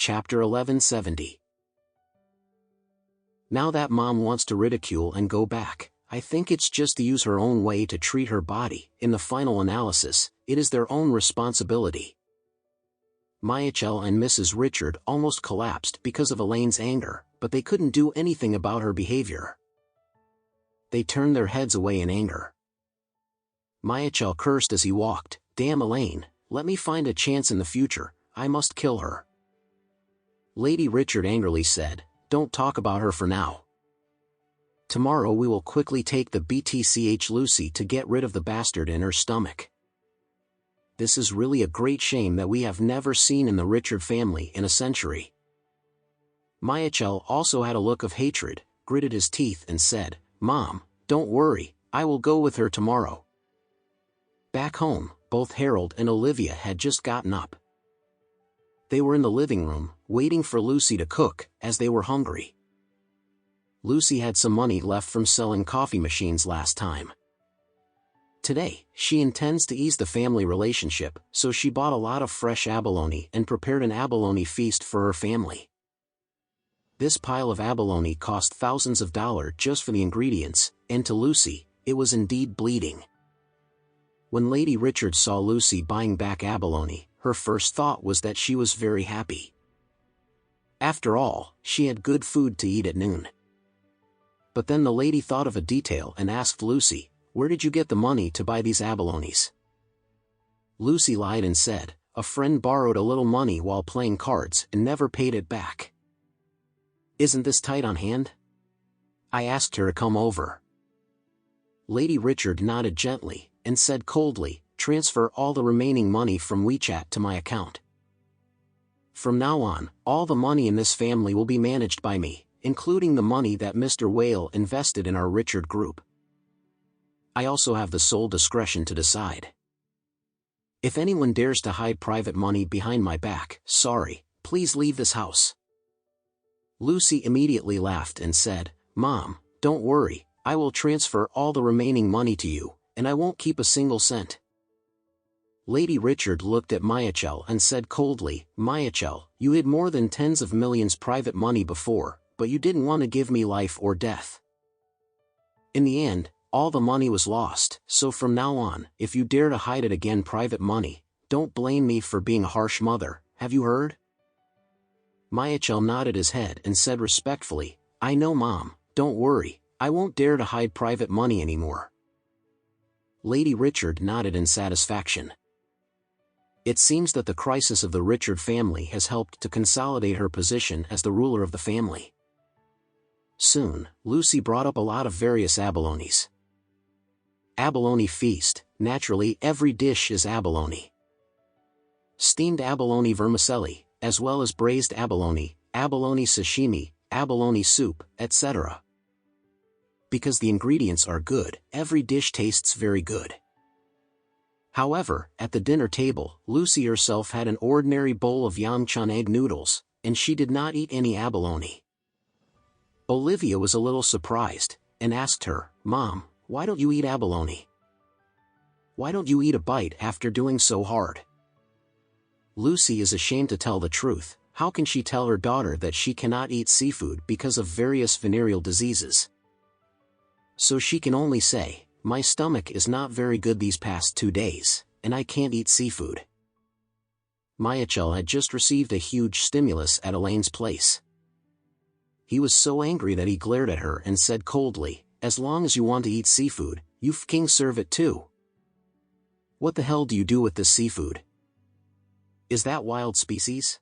Chapter 1170. Now that mom wants to ridicule and go back, I think it's just to use her own way to treat her body. In the final analysis, it is their own responsibility. Michael and Mrs. Richard almost collapsed because of Elaine's anger, but they couldn't do anything about her behavior. They turned their heads away in anger. Michael cursed as he walked, "Damn Elaine, let me find a chance in the future, I must kill her." Lady Richard angrily said, "Don't talk about her for now. Tomorrow we will quickly take the BTCH Lucy to get rid of the bastard in her stomach. This is really a great shame that we have never seen in the Richard family in a century." Michael also had a look of hatred, gritted his teeth and said, "Mom, don't worry, I will go with her tomorrow." Back home, both Harold and Olivia had just gotten up. They were in the living room, waiting for Lucy to cook, as they were hungry. Lucy had some money left from selling coffee machines last time. Today, she intends to ease the family relationship, so she bought a lot of fresh abalone and prepared an abalone feast for her family. This pile of abalone cost thousands of dollars just for the ingredients, and to Lucy, it was indeed bleeding. When Lady Richard saw Lucy buying back abalone, her first thought was that she was very happy. After all, she had good food to eat at noon. But then the lady thought of a detail and asked Lucy, "Where did you get the money to buy these abalones?" Lucy lied and said, "A friend borrowed a little money while playing cards and never paid it back. Isn't this tight on hand? I asked her to come over." Lady Richard nodded gently, and said coldly, "Transfer all the remaining money from WeChat to my account. From now on, all the money in this family will be managed by me, including the money that Mr. Whale invested in our Richard group. I also have the sole discretion to decide. If anyone dares to hide private money behind my back, sorry, please leave this house." Lucy immediately laughed and said, "Mom, don't worry, I will transfer all the remaining money to you, and I won't keep a single cent." Lady Richard looked at Michael and said coldly, "Michael, you hid more than tens of millions private money before, but you didn't want to give me life or death. In the end, all the money was lost, so from now on, if you dare to hide it again private money, don't blame me for being a harsh mother, have you heard?" Michael nodded his head and said respectfully, "I know Mom, don't worry, I won't dare to hide private money anymore." Lady Richard nodded in satisfaction. It seems that the crisis of the Richard family has helped to consolidate her position as the ruler of the family. Soon, Lucy brought up a lot of various abalones. Abalone feast, naturally every dish is abalone. Steamed abalone vermicelli, as well as braised abalone, abalone sashimi, abalone soup, etc. Because the ingredients are good, every dish tastes very good. However, at the dinner table, Lucy herself had an ordinary bowl of yamchan egg noodles, and she did not eat any abalone. Olivia was a little surprised, and asked her, "Mom, why don't you eat abalone? Why don't you eat a bite after doing so hard?" Lucy is ashamed to tell the truth. How can she tell her daughter that she cannot eat seafood because of various venereal diseases? So she can only say, "My stomach is not very good these past 2 days, and I can't eat seafood." Michael had just received a huge stimulus at Elaine's place. He was so angry that he glared at her and said coldly, "As long as you want to eat seafood, you f***ing serve it too. What the hell do you do with this seafood? Is that wild species?"